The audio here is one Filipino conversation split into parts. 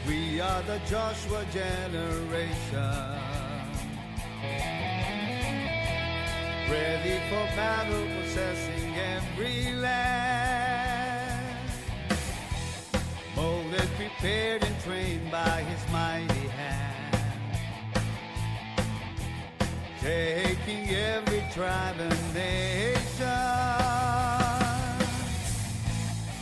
We are the Joshua generation, ready for battle, possessing every land. Molded, prepared, and trained by His mighty hand, taking every tribe and nation.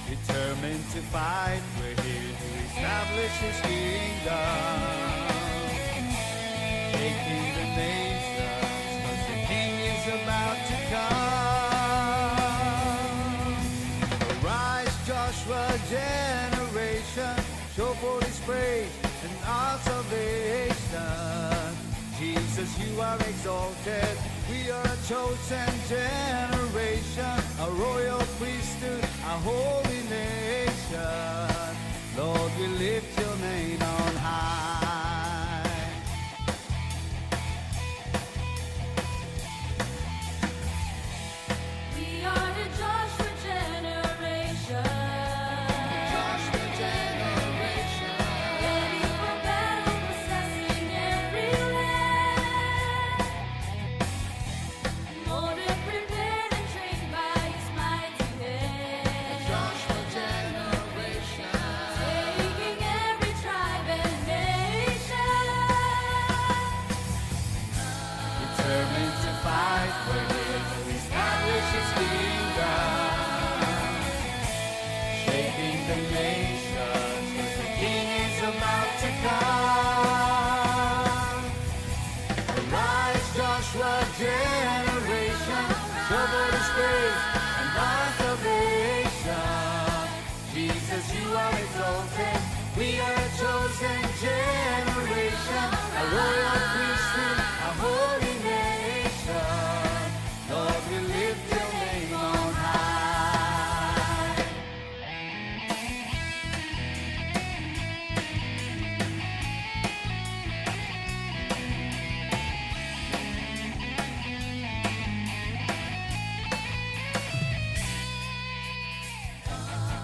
Determined to fight, we're here to establish His kingdom, taking the nations, 'cause the King is about to come. Arise, Joshua generation, show forth His praise and our salvation. Jesus, you are exalted. We are a chosen generation, a royal priesthood, a holy nation. Lord, we lift your name on high. We are the Joshua generation. Joshua generation, Ready for battle, possessing every land. Molded, prepared, and trained by His mighty hand. Joshua generation, Taking every tribe and nation. determined to fight, we're here to establish His kingdom, shaking the nations, 'cause the King is about to come. Arise, Joshua generation, show forth His praise and our salvation. Jesus, you are exalted. We are a chosen generation, a royal priesthood, a holy nation. Lord, we lift your name on high.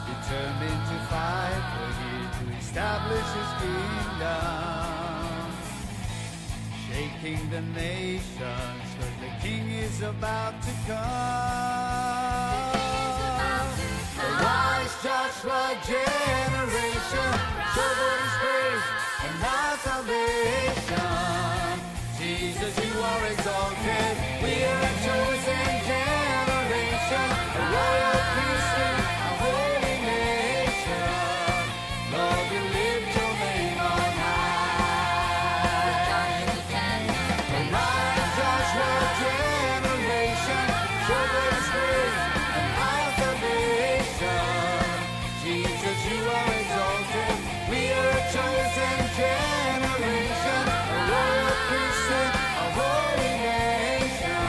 Determined to fight, we're here to establish His kingdom, shaking the nations, 'cause the King is about to come. Arise, Joshua generation, show forth His praise and our salvation. Jesus, you are exalted. We are a chosen generation, a royal priesthood, a holy nation. Lord, we lift your name on high. Arise, Joshua generation, show forth His praise and our salvation. Jesus, you are exalted. We are a chosen generation, a royal priesthood, a holy nation.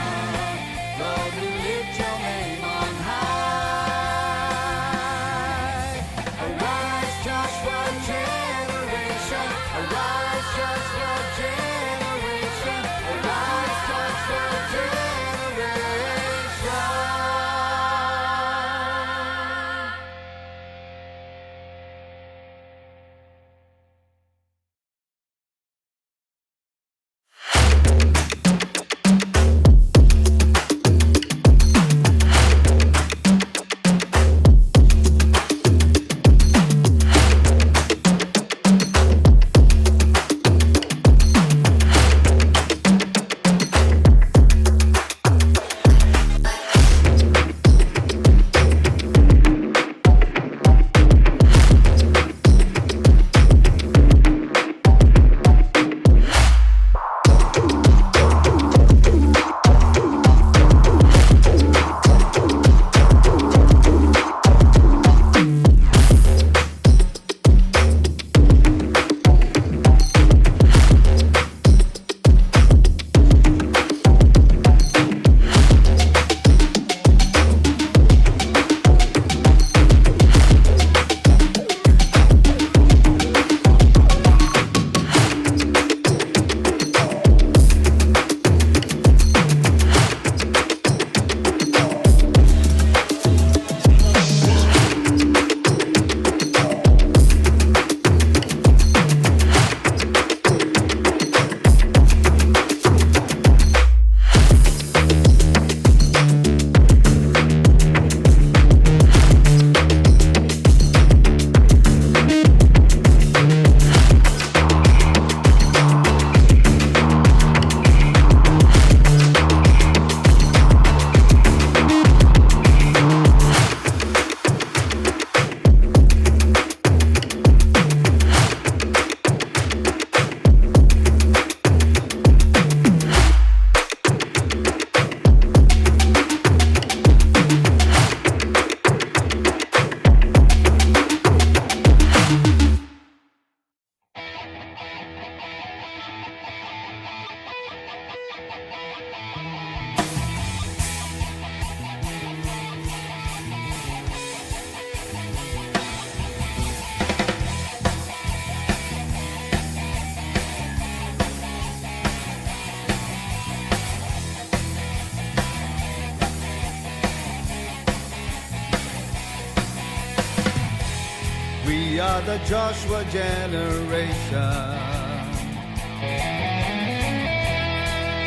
We are the Joshua generation,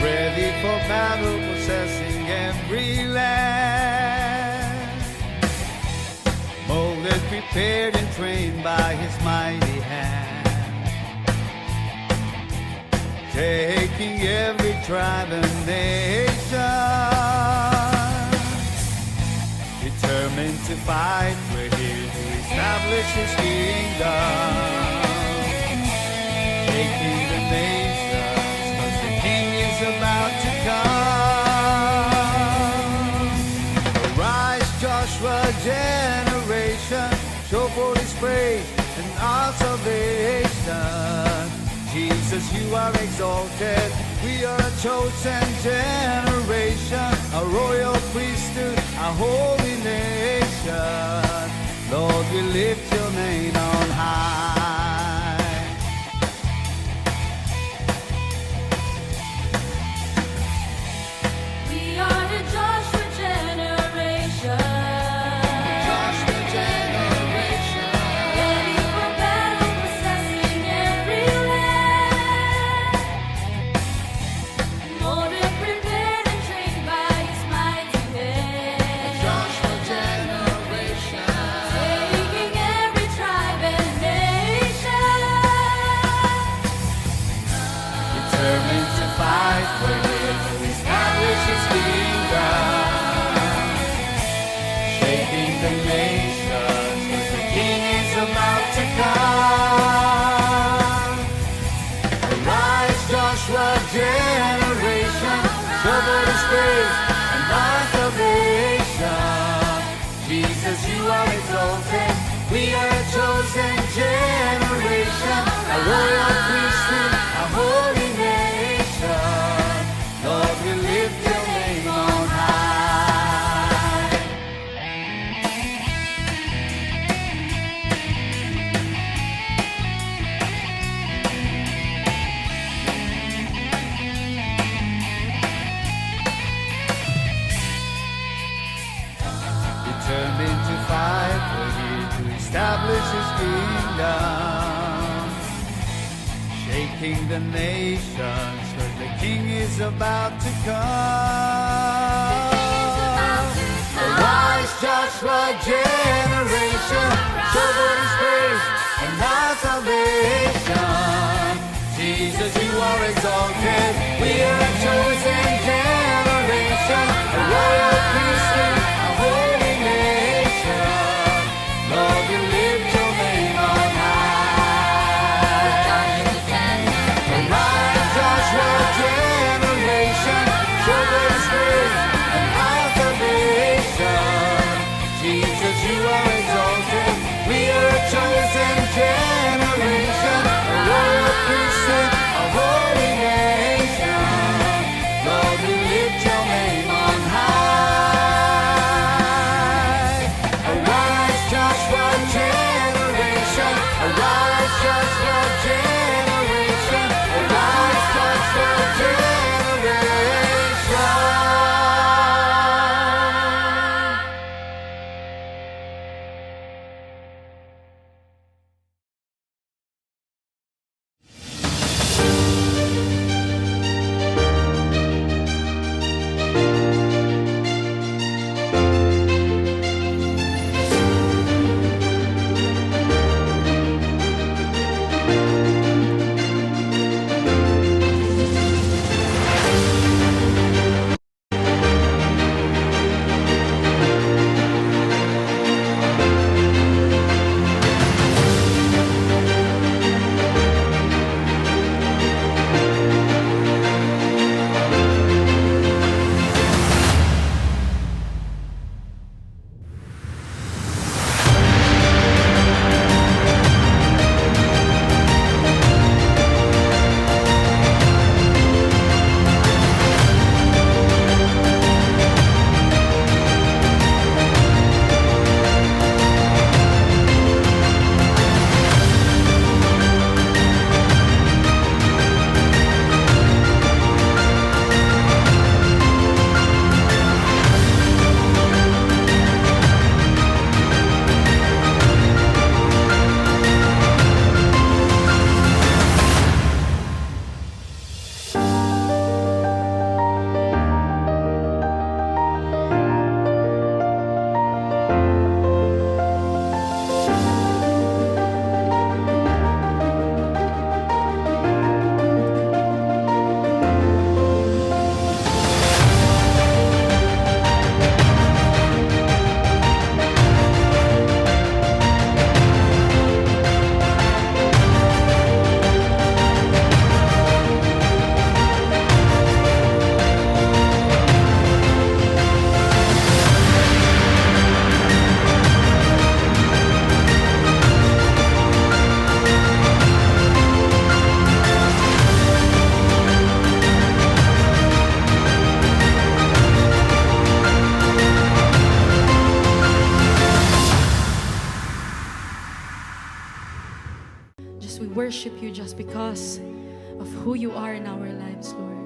ready for battle, possessing every land. Molded, prepared, and trained by His mighty hand, taking every tribe and nation. Determined to fight, we're here to establish His kingdom. Taking the nations, 'cause the King is about to come. Arise, Joshua generation, show forth His praise and our salvation. Jesus, you are exalted. We are a chosen generation, a royal priesthood, a holy nation. Lord, we lift your name on high. We are the Joshua generation. Joshua generation, Ready for battle, possessing every land. Molded, prepared, and trained by His mighty hand. Joshua generation, Taking every tribe and nation. determined to fight for Him, to establish His kingdom. Shaking the nations, 'cause the King is about to come. Arise, Joshua generation, show forth His praise and our salvation. Jesus, you are exalted. We are a chosen generation, a royal priesthood, a holy nation. Lord, we lift your name on high. Determined to fight, we're here to establish His kingdom. Shaking the nations, 'cause the King is about to come. Arise, Joshua generation, show forth His praise and our salvation. Jesus, you are exalted. We are a chosen generation, a royal priesthood, a holy nation. Lord, we lift your name on high. Arise, Joshua generation, show forth His praise and our salvation. Jesus, you are exalted. We are a chosen generation, a royal priesthood, a holy nation. Lord, we lift worship you just because of who you are in our lives, Lord.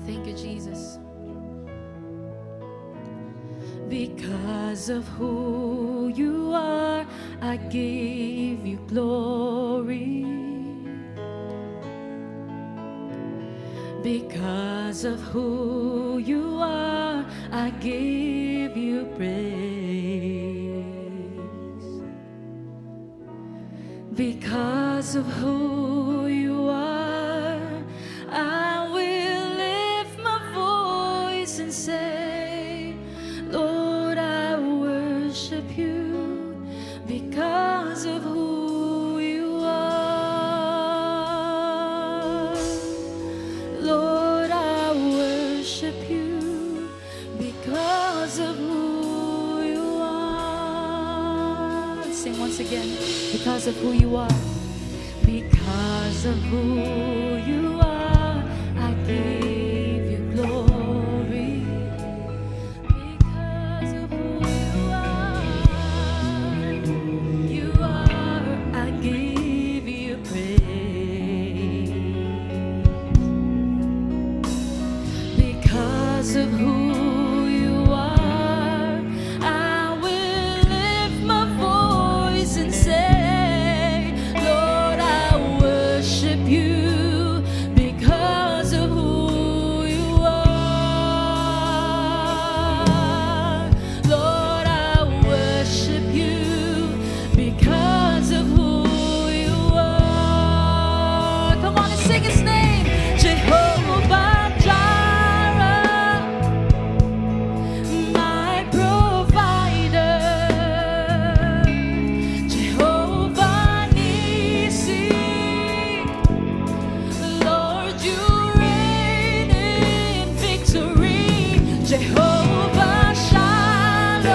Thank you, Jesus. Because of who you are, I give you glory. Because of who you are, I give you praise. Because of who you are, I will lift my voice and say, Lord, I worship you because of who you are. Lord, I worship you because of who you are. Sing once again. Because of who you are. Because of who you are, I give you glory. Because of who you are, I give you praise. Because of who you are, I will lift my voice and say, Lord, I worship you because of who you are. Lord, I worship you because of who you are. Come on and sing his name, Jehovah Jireh, my provider. Jehovah Nissi, Lord, you reign in victory. Jehovah Shalom,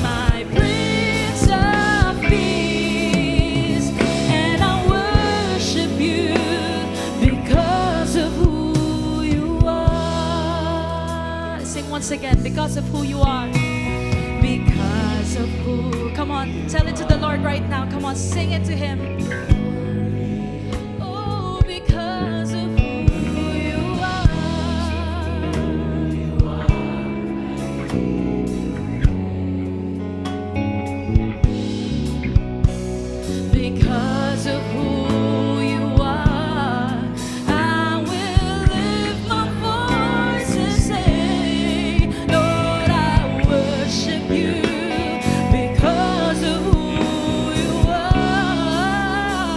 my Prince of Peace, and I worship you because of who you are. Sing once again, because of who you are. Because of who. Come on, tell it to the Lord right now. Come on, sing it to him. Oh, because of who you are. Because of who you are, I will lift my voice and say, Lord, I worship you because of who you are.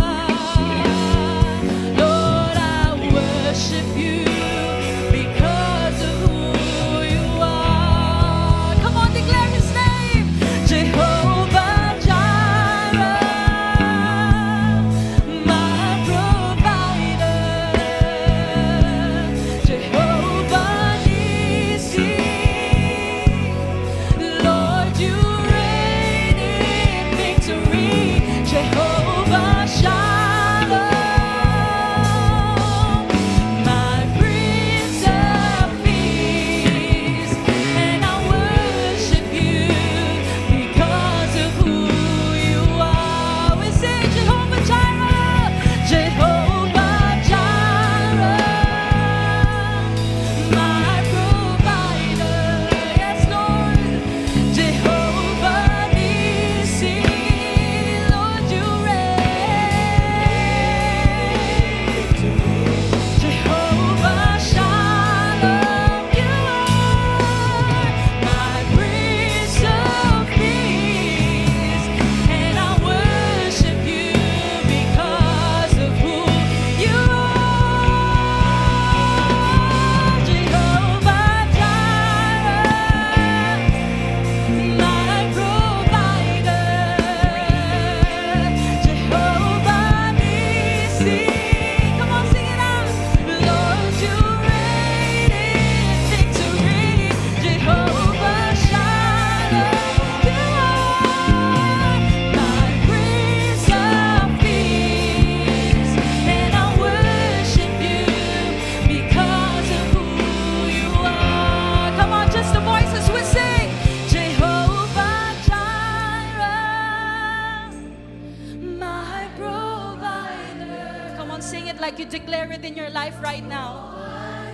you declare it in your life right now?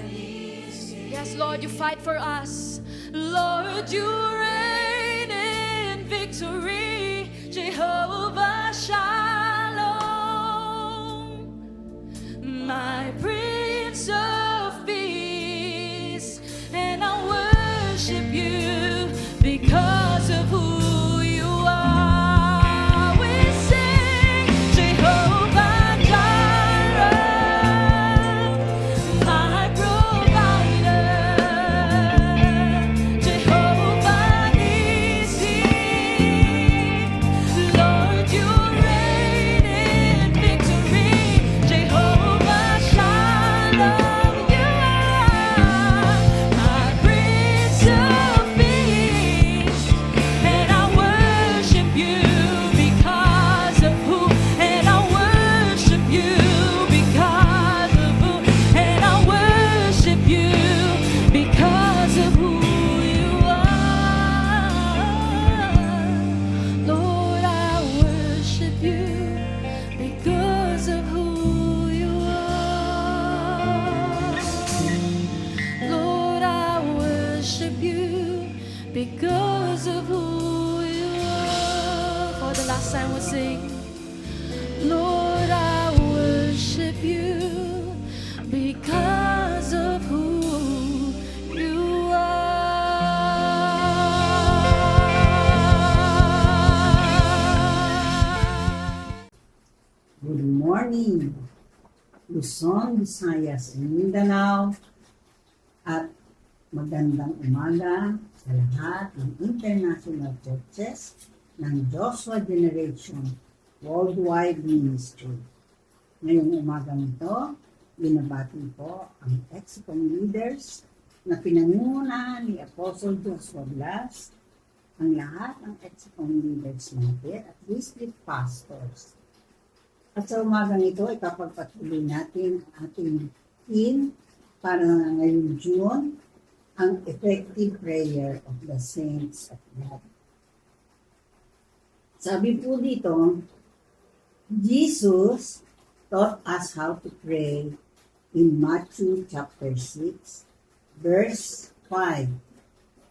Yes, Lord, you fight for us. Lord, you reign in victory. Jehovah Shalom, my Prince of Peace, and I worship you because of who you are. We sing Jehovah Jireh, my provider, Jehovah Nissi. Lord, you reign in victory. Jehovah Shalom, you are my Prince of Peace, and I worship you because of who, and I worship you because of who, and I worship you because of who you are. Lord, I worship you because of who you are. Lord, I worship you because of who you are. For the last time we'll sing, Lord, I worship you because of who you are. Good morning, Luzon, Visayas, and Mindanao, at magandang umaga sa lahat ng international churches ng Joshua Generation Worldwide Ministry. Ngayong umagang ito, binabati po ang Exicom leaders na pinangunahan ni Apostle Joshua Blas, ang lahat ng Exicom leaders natin at district pastors. At sa umagang ito, ipapagpatuloy natin ang ating theme para ngayong June, ang effective prayer of the saints of God. Sabi po dito, Jesus taught us how to pray in Matthew chapter 6, verse 5.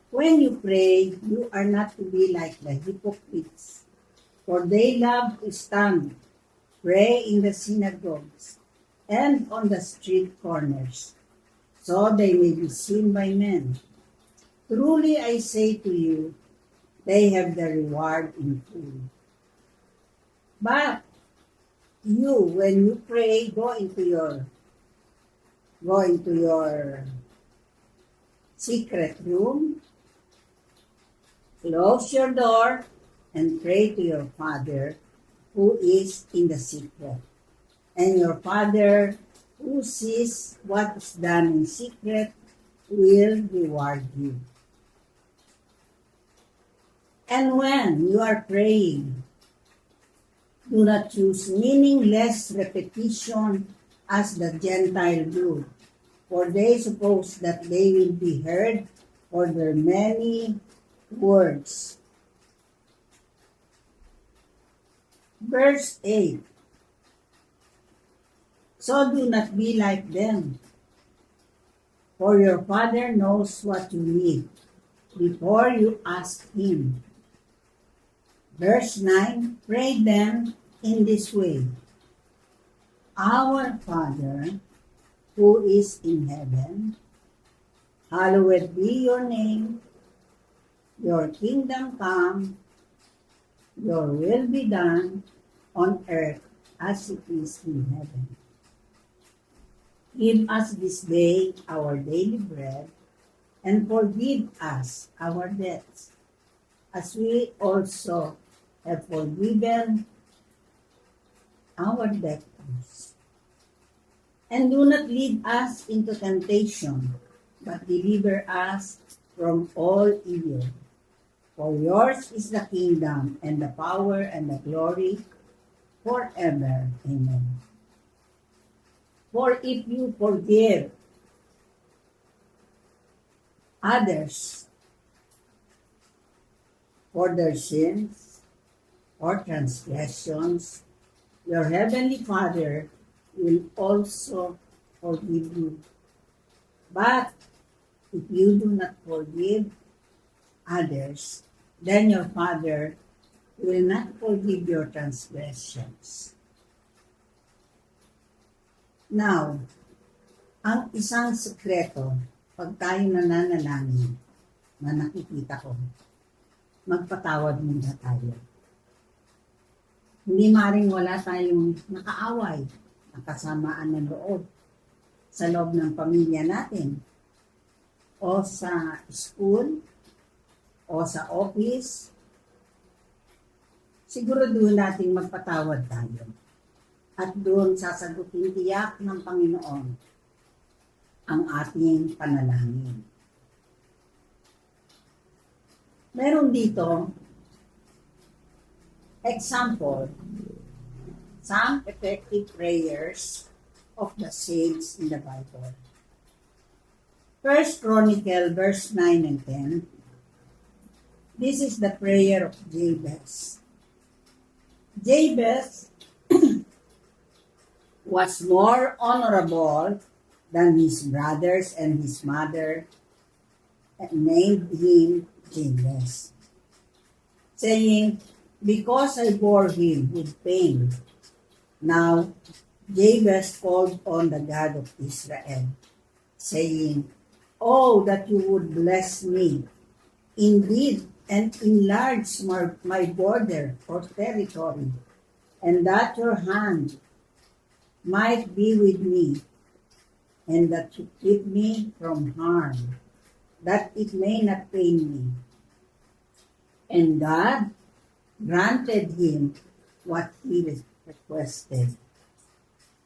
When you pray, you are not to be like the hypocrites, for they love to stand, pray in the synagogues and on the street corners, so they may be seen by men. Truly I say to you, they have the reward in full. But you, when you pray, go into your secret room, close your door, and pray to your Father who is in the secret. And your Father who sees what is done in secret will reward you. And when you are praying, do not use meaningless repetition as the Gentile do, for they suppose that they will be heard for their many words. Verse 8. So do not be like them, for your Father knows what you need before you ask Him. Verse 9, pray then in this way. Our Father, who is in heaven, hallowed be your name. Your kingdom come, your will be done on earth as it is in heaven. Give us this day our daily bread, and forgive us our debts, as we also have forgiven our debtors. And do not lead us into temptation, but deliver us from all evil. For yours is the kingdom, and the power, and the glory, forever. Amen. For if you forgive others for their sins or transgressions, your heavenly Father will also forgive you. But if you do not forgive others, then your Father will not forgive your transgressions. Now, ang isang sekreto, pag tayo nananalangin, na nakikita ko, magpatawad muna tayo. Hindi maring wala tayong nakaaway, nakasamaan ng loob sa loob ng pamilya natin, o sa school, o sa office. Siguraduhin nating magpatawad tayo. At doon sasagutin tiyak ng Panginoon ang ating panalangin. Meron dito, example, some effective prayers of the saints in the Bible. First Chronicle, verse 9 and 10. This is the prayer of Jabez. Jabez was more honorable than his brothers, and his mother named him Jabez, saying, because I bore him with pain. Now Jabez called on the God of Israel, saying, oh, that you would bless me indeed and enlarge my border or territory, and that your hand might be with me, and that you keep me from harm, that it may not pain me. And God granted him what he requested.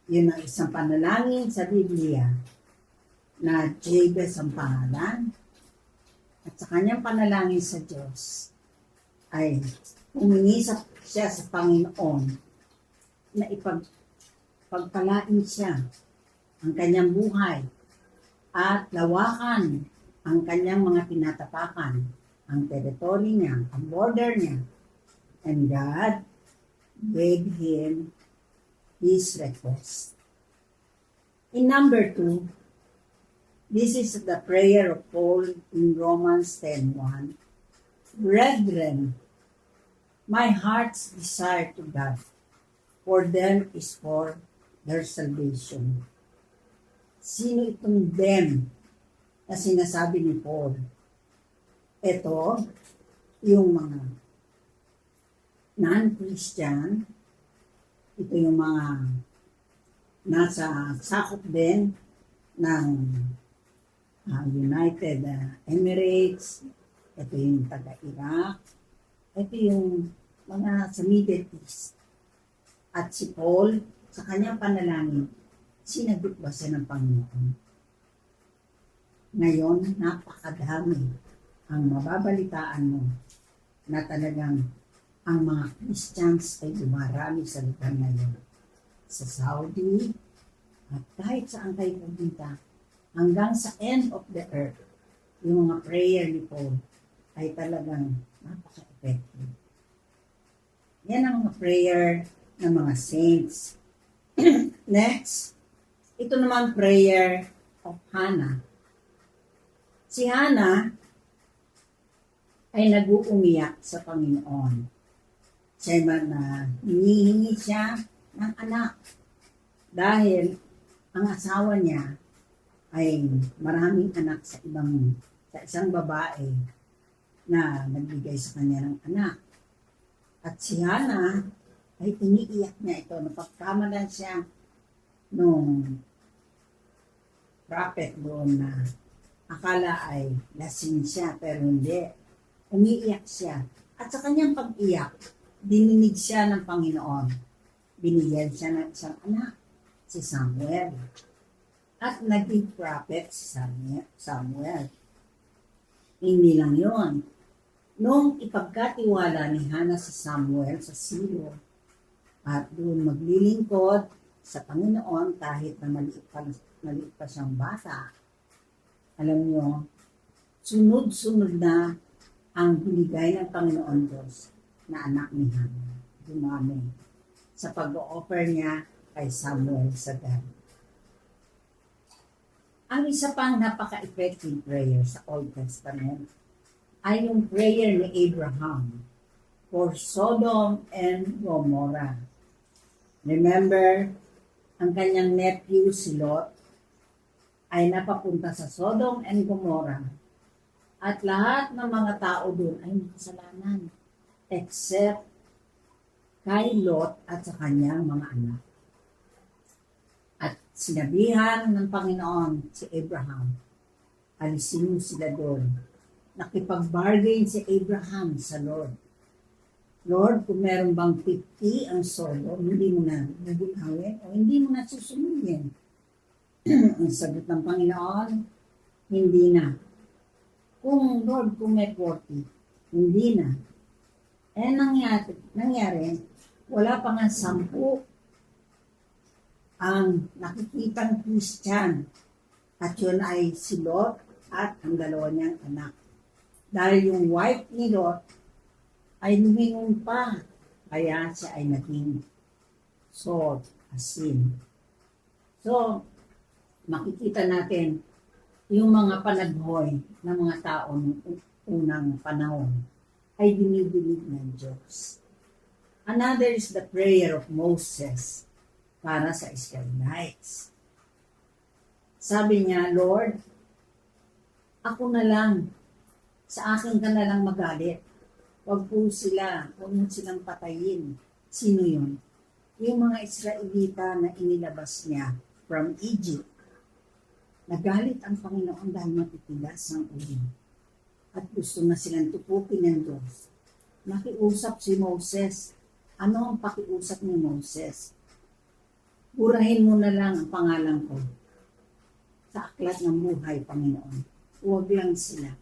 Yun ang isang panalangin sa Biblia na Jabez ang pangalan. At sa kanyang panalangin sa Diyos ay humingi siya sa Panginoon na pagpalain siya ang kanyang buhay at lawakan ang kanyang mga tinatapakan, ang territory niya, ang border niya. And God gave him his request. In number 2, this is the prayer of Paul in Romans 10:1. Brethren, my heart's desire to God for them is for their salvation. Sino itong them na sinasabi ni Paul? Ito, yung mga non-Christian, ito yung mga nasa sakop din ng United Emirates, ito yung taga-Iraq, ito yung mga sa Middle East. At si Paul, sa kanyang panalangin, sinagot ba siya ng Panginoon? Ngayon, napakadami ang mababalitaan mo na talagang ang mga Christians ay dumarami sa lugar ngayon. Sa Saudi, at kahit saan kayo pumunta, hanggang sa end of the earth, yung mga prayer ni Paul ay talagang napaka-effective. Yan ang mga prayer ng mga saints. Next, ito naman prayer of Hannah. Si Hannah ay nag-uumiyak sa Panginoon. Siya man na hinihingi siya ng anak dahil ang asawa niya ay maraming anak sa isang babae na nagbigay sa kanya ng anak. At si Hannah ay iniiyak niya ito. Napagkamalan siya nung prophet doon na akala ay lasing siya, pero hindi. Umiiyak siya. At sa kanyang pag-iyak, dininig siya ng Panginoon. Binigyan siya ng isang anak, si Samuel. At naging prophet si Samuel. Hindi lang yon. Nung ipagkatiwala ni Hannah si Samuel sa Silo, at doon maglilingkod sa Panginoon kahit na maliit pa siyang bata, alam nyo, sunod-sunod na ang binigay ng Panginoon Diyos na anak ni Hannah. Dumami sa pag-o-offer niya kay Samuel sa Dan. Ang isa pang napaka-effective prayer sa Old Testament ay yung prayer ni Abraham for Sodom and Gomorrah. Remember, ang kanyang nephew si Lot ay napapunta sa Sodom and Gomorrah at lahat ng mga tao doon ay makasalanan except kay Lot at sa kanyang mga anak. At sinabihan ng Panginoon si Abraham, alisin mo sila doon. Nakipag-bargain si Abraham sa Lord. Lord, kung meron bang 50 ang Sodom, hindi mo na bubunawin o hindi mo na susundin. Ang sagot ng Panginoon, hindi na. Kung Lord, kung may 40, hindi na. Nangyari, wala pa nga 10 ang nakikitang Christian at yun ay si Lot at ang dalawa niyang anak. Dahil yung wife ni Lot ay lumingon pa, kaya siya ay naging salt, asin. So, makikita natin yung mga panaghoy ng mga tao ng unang panahon ay dinidinig ng Diyos. Another is the prayer of Moses para sa Israelites. Sabi niya, Lord, ako na lang, sa akin ka na lang magalit. Huwag mo silang patayin. Sino yun? Yung mga Israelita na inilabas niya from Egypt. Nagalit ang Panginoon dahil matitigas ang ulo. At gusto na silang tupukin ng Diyos. Nakiusap si Moses. Ano ang pakiusap ni Moses? Burahin mo na lang ang pangalan ko sa aklat ng buhay, Panginoon. Huwag lang sila.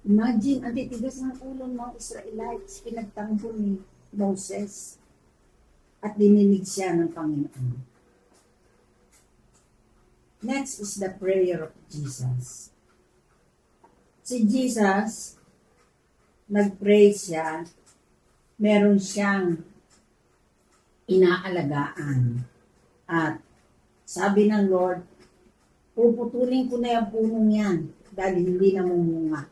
Imagine, ang titigas ng ulo ng mga Israelites, pinagtanggol ni Moses at dininig siya ng Panginoon. Next is the prayer of Jesus. Si Jesus, nag-pray siya, meron siyang inaalagaan. At sabi ng Lord, puputulin ko na yung punong yan dahil hindi namumunga.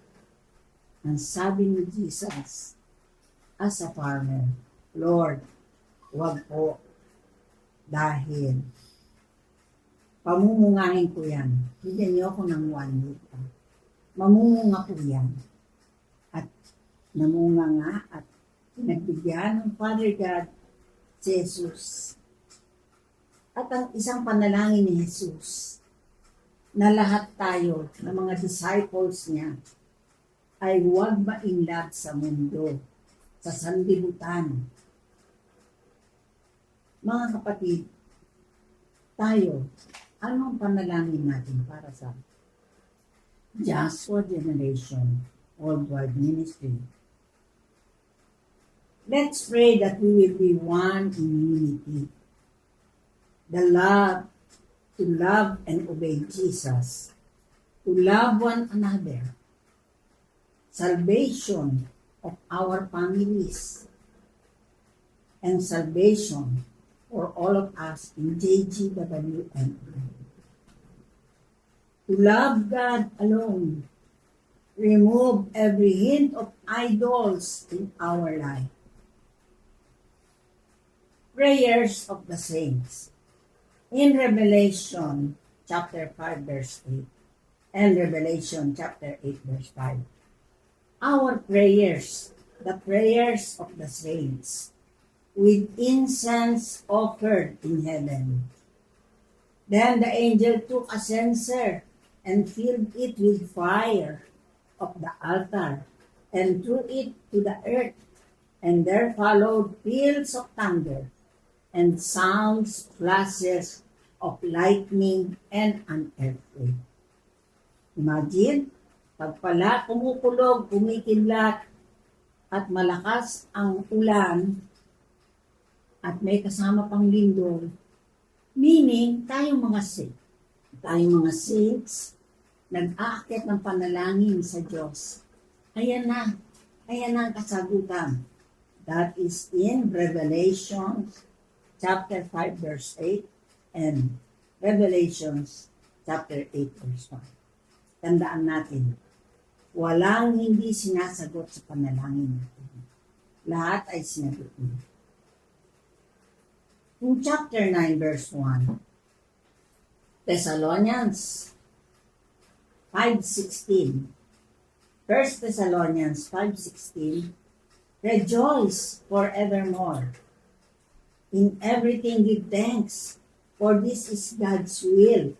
Ang sabi ni Jesus, as a farmer, Lord, wag po dahil pamumungahin ko yan. Bigyan niyo ako ng 1 week. Mamumunga po yan. At namunga nga at pinagbigyan ng Father God si Jesus. At ang isang panalangin ni Jesus na lahat tayo, ng mga disciples niya, ay huwag mainlad sa mundo, sa sanlibutan. Mga kapatid, tayo, anong panalangin natin para sa Joshua Generation Worldwide Ministry? Let's pray that we will be one in unity. The love, to love and obey Jesus. To love one another. Salvation of our families. And salvation for all of us in JGWM. To love God alone. Remove every hint of idols in our life. Prayers of the Saints. In Revelation chapter 5 verse 8 and Revelation chapter 8 verse 5. Our prayers, the prayers of the saints, with incense offered in heaven. Then the angel took a censer and filled it with fire of the altar and threw it to the earth, and there followed peals of thunder and sounds, flashes of lightning, and an earthquake. Imagine, pag pala kumukulog, kumikidlat, at malakas ang ulan, at may kasama pang lindol, meaning tayong mga saints, nag-aakyat ng panalangin sa Diyos. Ayan na ang kasagutan. That is in Revelation chapter 5 verse 8 and Revelations chapter 8 verse 1. Tandaan natin, walang hindi sinasagot sa panalangin natin. Lahat ay sinagot niya. In chapter 9 verse 1, Thessalonians 5:16. 1 Thessalonians 5:16. Rejoice forevermore. In everything give thanks, for this is God's will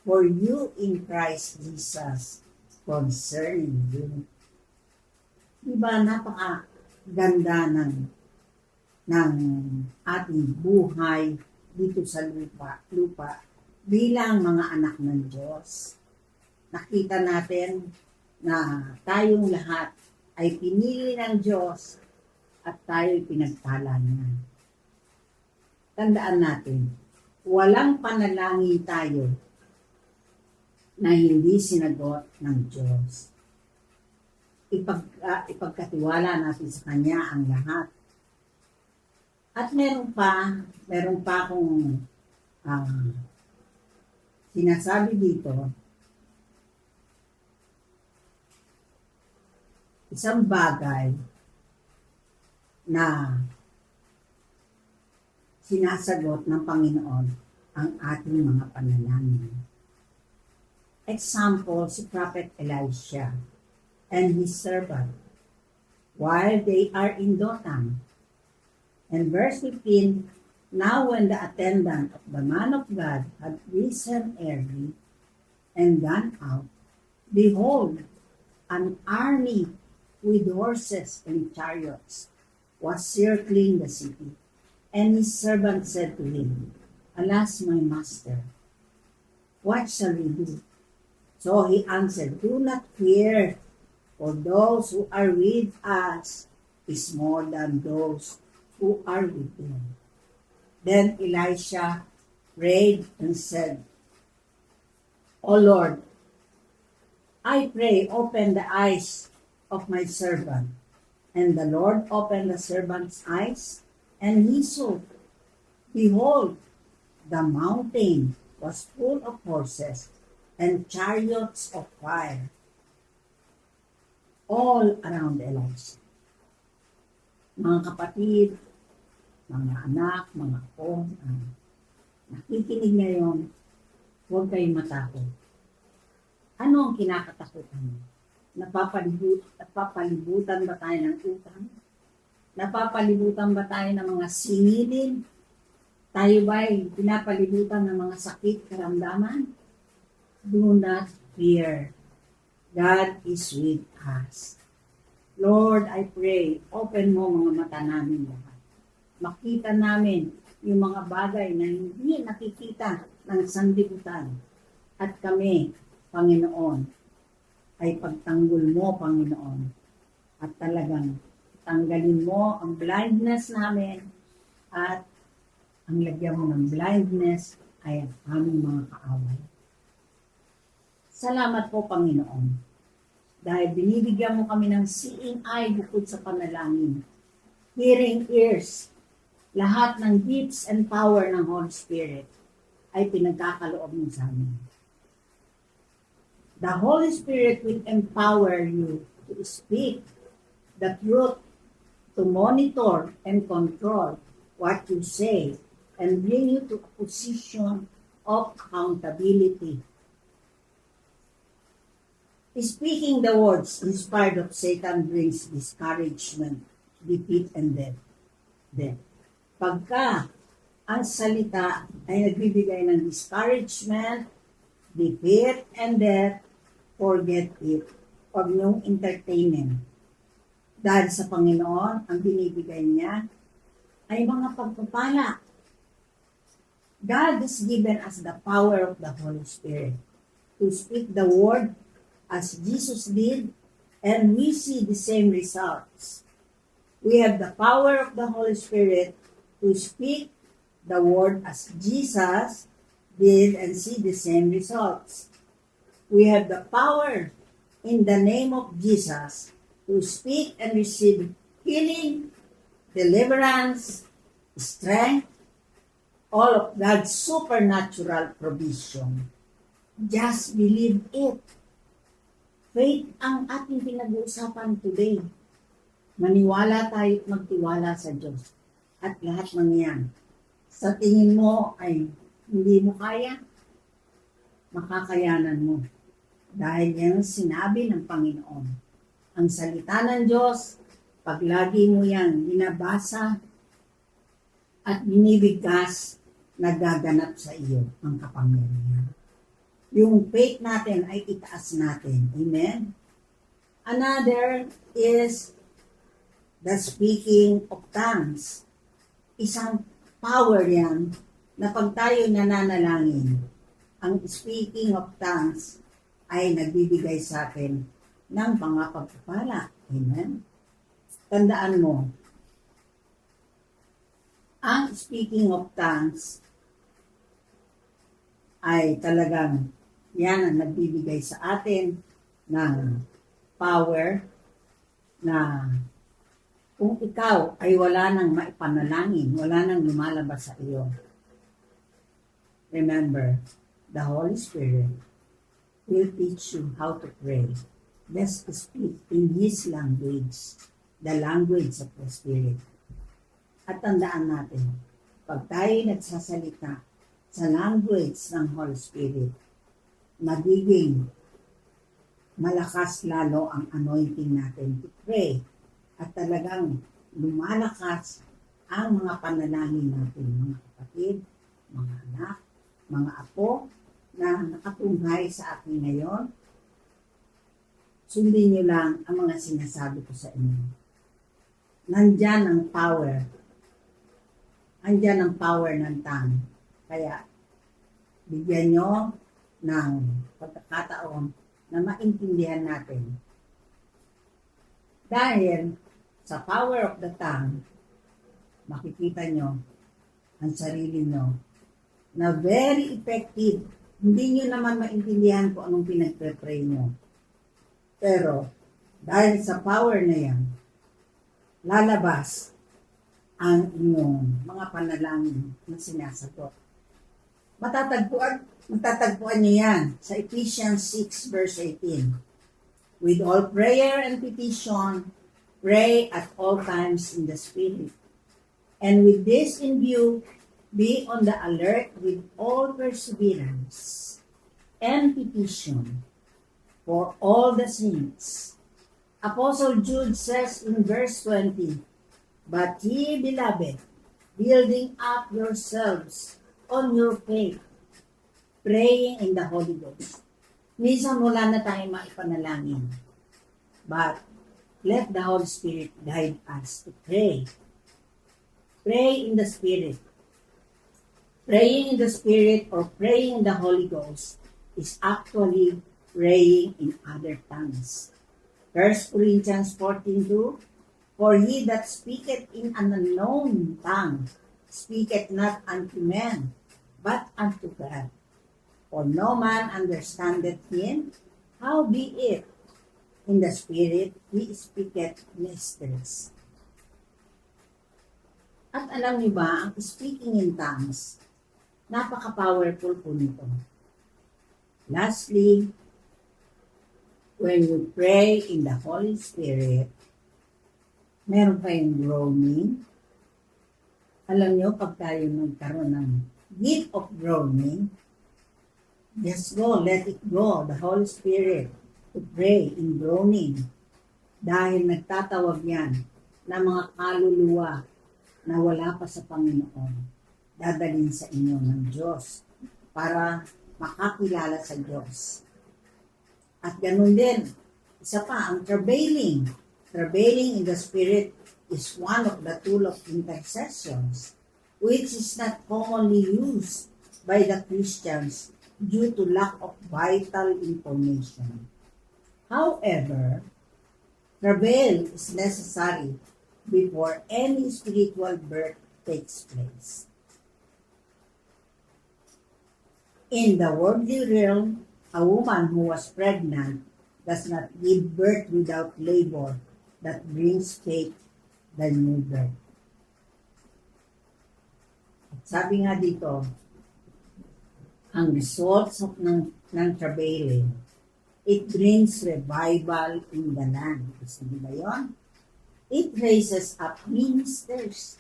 for you in Christ Jesus concerning you. Diba napakaganda ng ating buhay dito sa lupa bilang mga anak ng Diyos. Nakita natin na tayong lahat ay pinili ng Diyos at tayo'y pinagpala niya. Tandaan natin, walang panalangin tayo na hindi sinagot ng Diyos. Ipagkatiwala natin sa Kanya ang lahat. At meron pa akong sinasabi dito, isang bagay na sinasagot ng Panginoon ang ating mga panalangin. Example, si Prophet Elisha and his servant while they are in Dothan. And verse 15, now when the attendant of the man of God had risen early and gone out, behold, an army with horses and chariots was circling the city. And his servant said to him, alas, my master, what shall we do? So he answered, do not fear, for those who are with us is more than those who are with them. Then Elisha prayed and said, O Lord, I pray, open the eyes of my servant. And the Lord opened the servant's eyes, and he saw, behold, the mountain was full of horses and chariots of fire all around Elisha. Mga kapatid, mga anak, mga apo, nakikinig ngayon, huwag kayong matakot. Ano ang kinakatakutan mo? Napapalibutan ba tayo ng utang? Napapalibutan ba tayo ng mga singilin? Tayo ba'y pinapalibutan ng mga sakit, karamdaman? Do not fear. God is with us. Lord, I pray, open mo mga mata namin lahat. Makita namin yung mga bagay na hindi nakikita ng sanlibutan. At kami, Panginoon, ay pagtanggol mo, Panginoon. At talagang tanggalin mo ang blindness namin at ang lagyan mo ng blindness ay ang aming mga kaaway. Salamat po, Panginoon, dahil binibigyan mo kami ng seeing eye bukod sa panalangin, hearing ears, lahat ng gifts and power ng Holy Spirit ay pinagkakaloob mo sa amin. The Holy Spirit will empower you to speak the truth, to monitor and control what you say, and bring you to a position of accountability. Speaking the words inspired of Satan brings discouragement, defeat, and death. Pagka ang salita ay nagbibigay ng discouragement, defeat, and death, forget it. Huwag niyong entertainin. Dahil sa Panginoon, ang binibigay niya ay mga pagpapala. God has given us the power of the Holy Spirit to speak the word as Jesus did, and we see the same results. We have the power of the Holy Spirit to speak the word as Jesus did and see the same results. We have the power in the name of Jesus to speak and receive healing, deliverance, strength, all of God's supernatural provision. Just believe it. Faith ang ating pinag-uusapan today. Maniwala tayo at magtiwala sa Diyos. At lahat ng yan, sa tingin mo ay hindi mo kaya, makakayanan mo. Dahil yan sinabi ng Panginoon. Ang salita ng Diyos, pag lagi mo yan binabasa at binibigkas, nagaganap sa iyo ang kapangyarihan. Yung faith natin ay itaas natin. Amen? Another is the speaking of tongues. Isang power yan na pag tayo nananalangin, ang speaking of tongues ay nagbibigay sa atin ng mga pagpapala. Amen? Tandaan mo, ang speaking of tongues ay talagang yan ang nagbibigay sa atin ng power na kung ikaw ay wala nang maipanalangin, wala nang lumalabas sa iyo. Remember, the Holy Spirit will teach you how to pray. Let's speak in His language, the language of the Spirit. At tandaan natin, pag tayo nagsasalita sa language ng Holy Spirit, magiging malakas lalo ang anointing natin to pray. At talagang lumalakas ang mga panalangin natin, mga kapatid, mga anak, mga apo, na nakatunghay sa akin ngayon. Sundin niyo lang ang mga sinasabi ko sa inyo. Nandyan ang power. Nandyan ang power ng tongue. Kaya, bigyan nyo ng pagkakataon na maintindihan natin. Dahil sa power of the tongue, makikita nyo ang sarili nyo na very effective. Hindi nyo naman maintindihan kung anong pinagpe-pray nyo. Pero, dahil sa power na yan, lalabas ang inyong mga panalangin na sinasagot. Matatagpuan niyo yan sa Ephesians 6 verse 18. With all prayer and petition, pray at all times in the Spirit. And with this in view, be on the alert with all perseverance and petition for all the saints. Apostle Jude says in verse 20, but ye, beloved, building up yourselves on your faith, praying in the Holy Ghost. Minsan wala na tayong maipanalangin. But let the Holy Spirit guide us to pray. Pray in the Spirit. Praying in the Spirit or praying in the Holy Ghost is actually praying in other tongues. 1 Corinthians 14:2, for he that speaketh in an unknown tongue speaketh not unto men, but unto God. For no man understandeth him, howbeit in the Spirit he speaketh mysteries. At alam niyo ba, ang speaking in tongues, napaka-powerful po nito. Lastly, when you pray in the Holy Spirit, meron kayong groaning. Alam niyo, pag tayo nagkaroon ng gift of groaning, just go, let it go, the Holy Spirit, to pray in groaning. Dahil nagtatawag yan na mga kaluluwa na wala pa sa Panginoon, dadalhin sa inyo ng Diyos para makakilala sa Diyos. At ganun din, isa pa, ang travailing. Travailing in the Spirit is one of the tool of intercessions, which is not commonly used by the Christians due to lack of vital information. However, travail is necessary before any spiritual birth takes place. In the worldly realm, a woman who was pregnant does not give birth without labor that brings faith the new birth. Sabi nga dito, ang results ng travailing, it brings revival in the land. Gusto niyo ba yun? It raises up ministers.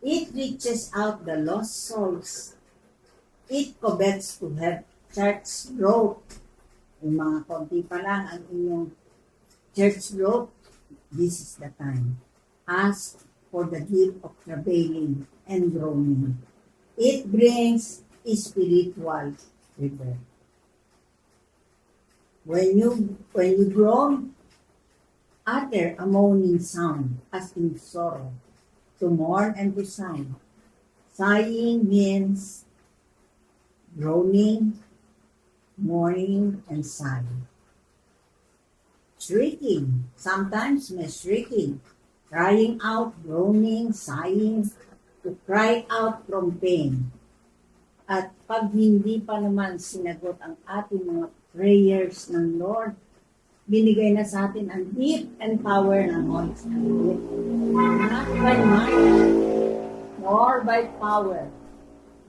It reaches out the lost souls. It covets to have church growth. Yung mga konti pa lang ang inyong church growth, this is the time. Ask for the gift of travailing and groaning. It brings spiritual rebirth. When you groan, utter a moaning sound as in sorrow, to mourn and to sigh. Sighing means groaning, mourning, and sighing. Shrieking, sometimes may shrieking, crying out, groaning, sighing, to cry out from pain. At pag hindi pa naman sinagot ang ating mga prayers ng Lord, binigay na sa atin ang gift and power ng Holy Spirit. Not by might, nor by power,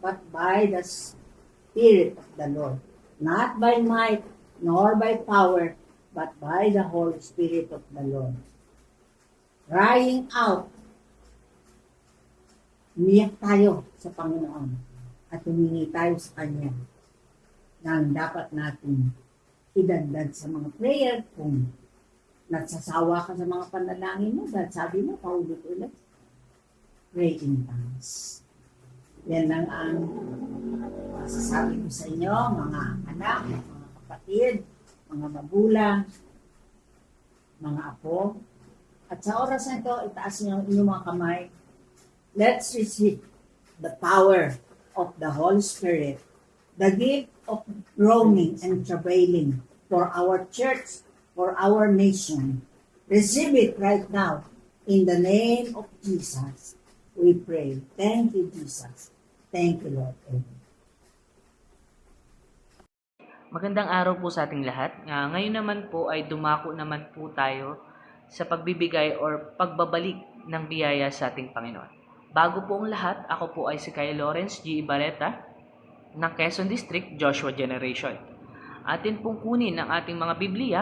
but by the Spirit of the Lord. Not by might, nor by power, but by the Holy Spirit of the Lord. Crying out, umiyak tayo sa Panginoon at humingi tayo sa Kanya ng dapat natin idagdag sa mga prayer kung nagsasawa ka sa mga panalangin mo dahil sabi mo, paulit-ulit, pray in tongues. Yan lang ang masasabi ko sa inyo, mga anak, mga kapatid, mga magulang, mga apo. At sa oras na ito, itaas niyo ang inyong mga kamay. Let's receive the power of the Holy Spirit, the gift of groaning and travailing for our church, for our nation. Receive it right now. In the name of Jesus, we pray. Thank you, Jesus. Thank you, Lord. Amen. Magandang araw po sa ating lahat. Ngayon naman po ay dumako naman po tayo sa pagbibigay or pagbabalik ng biyaya sa ating Panginoon. Bago po ang lahat, ako po ay si Kay Lawrence G. Ibarreta ng Quezon District, Joshua Generation. Atin pong kunin ang ating mga Biblia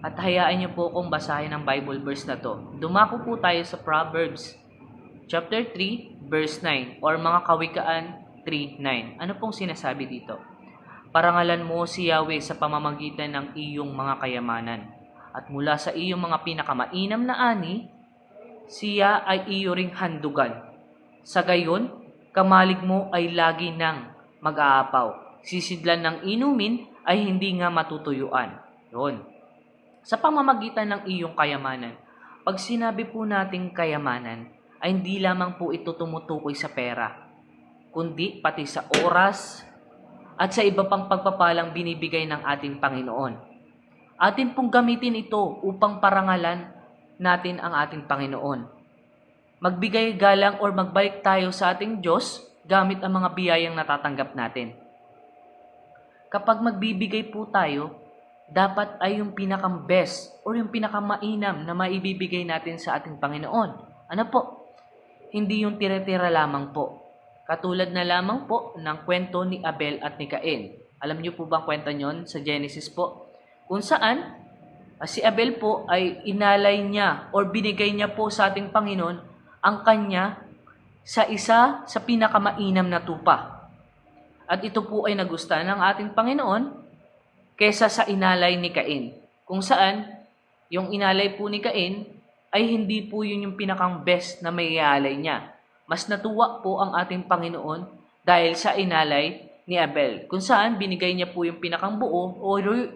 at hayaan niyo po akong basahin ang Bible verse na to. Dumako po tayo sa Proverbs chapter 3, verse 9 or mga Kawikaan 3:9. Ano pong sinasabi dito? Parangalan mo si Yahweh sa pamamagitan ng iyong mga kayamanan at mula sa iyong mga pinakamainam na ani, siya ay iyo ring handugan. Sa gayon, kamalig mo ay lagi nang mag-aapaw. Sisidlan ng inumin ay hindi nga matutuyuan. Yun. Sa pamamagitan ng iyong kayamanan, pag sinabi po nating kayamanan, ay hindi lamang po ito tumutukoy sa pera, kundi pati sa oras at sa iba pang pagpapalang binibigay ng ating Panginoon. Atin pong gamitin ito upang parangalan natin ang ating Panginoon. Magbigay galang or magbalik tayo sa ating Diyos gamit ang mga biyayang natatanggap natin. Kapag magbibigay po tayo, dapat ay yung pinakang-best or yung pinakamainam na maibibigay natin sa ating Panginoon. Ano po? Hindi yung tira-tira lamang po. Katulad na lamang po ng kwento ni Abel at ni Cain. Alam niyo po bang kwento nyon sa Genesis po? Kung saan, si Abel po ay inalay niya or binigay niya po sa ating Panginoon ang kanya sa isa sa pinakamainam na tupa. At ito po ay nagustuhan ng ating Panginoon kesa sa inalay ni Cain. Kung saan, yung inalay po ni Cain ay hindi po yun yung pinakang best na may ialay niya. Mas natuwa po ang ating Panginoon dahil sa inalay ni Abel. Kung saan, binigay niya po yung pinakang buo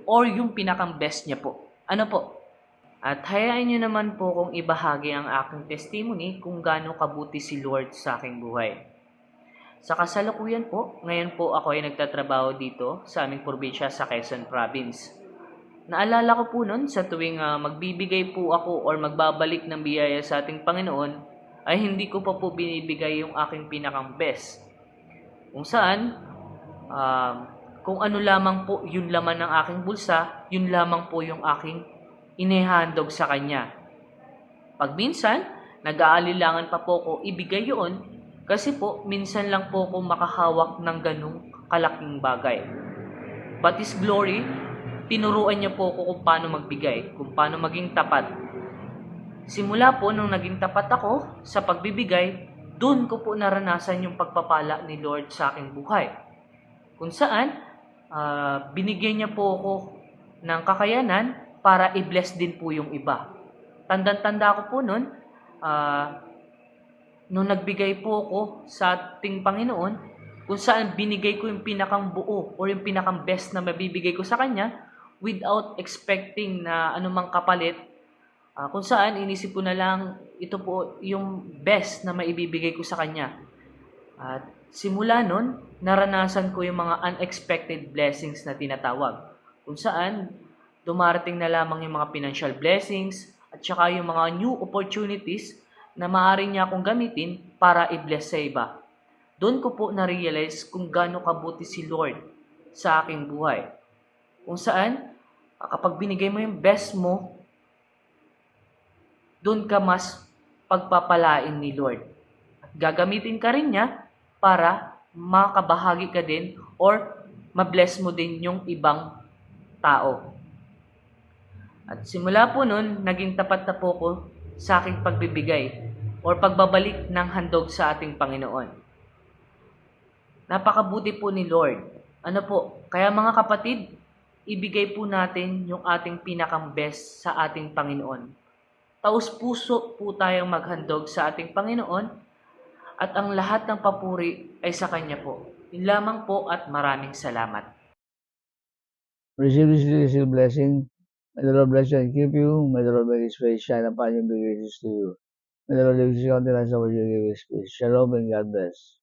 or yung pinakang best niya po. Ano po? At hayaan niyo naman po kung ibahagi ang aking testimony kung gaano kabuti si Lord sa aking buhay. Sa kasalukuyan po, ngayon po ako ay nagtatrabaho dito sa aming probinsya sa Quezon Province. Naalala ko po nun sa tuwing magbibigay po ako or magbabalik ng biyaya sa ating Panginoon, ay hindi ko pa po binibigay yung aking pinakang best. Kung saan, kung ano lamang po yung laman ng aking bulsa, yun lamang po yung aking inihandog sa Kanya. Pag minsan, nag-aalilangan pa po ko ibigay yun, Kasi po, minsan lang po ako makahawak ng ganong kalaking bagay. But His glory, tinuruan niya po ako kung paano magbigay, kung paano maging tapat. Simula po nung naging tapat ako sa pagbibigay, doon ko po naranasan yung pagpapala ni Lord sa aking buhay. Kung saan, binigyan niya po ako ng kakayanan para i-bless din po yung iba. Tandang-tanda ko po noon, nung nagbigay po ako sa ating Panginoon, kung saan binigay ko yung pinakang buo or yung pinakang best na mabibigay ko sa Kanya without expecting na anumang kapalit, kung saan inisip ko na lang ito po yung best na maibibigay ko sa Kanya. At simula nun, naranasan ko yung mga unexpected blessings na tinatawag. Kung saan, dumarating na lamang yung mga financial blessings at saka yung mga new opportunities na maaari niya akong gamitin para i-bless sa iba. Doon ko po na-realize kung gaano kabuti si Lord sa aking buhay. Kung saan, kapag binigay mo yung best mo, doon ka mas pagpapalain ni Lord. Gagamitin ka rin niya para makabahagi ka din or mabless mo din yung ibang tao. At simula po nun, naging tapat na po ko sa aking pagbibigay or pagbabalik ng handog sa ating Panginoon. Napakabuti po ni Lord. Ano po, kaya mga kapatid, ibigay po natin yung ating pinakang best sa ating Panginoon. Taos puso po tayong maghandog sa ating Panginoon at ang lahat ng papuri ay sa Kanya po. Yun lamang po at maraming salamat. Receive this blessing. May the Lord bless you and keep you. May the Lord make His face shine upon you and be gracious to you. May the Lord lift His countenance over you and give His peace. Shalom and God bless.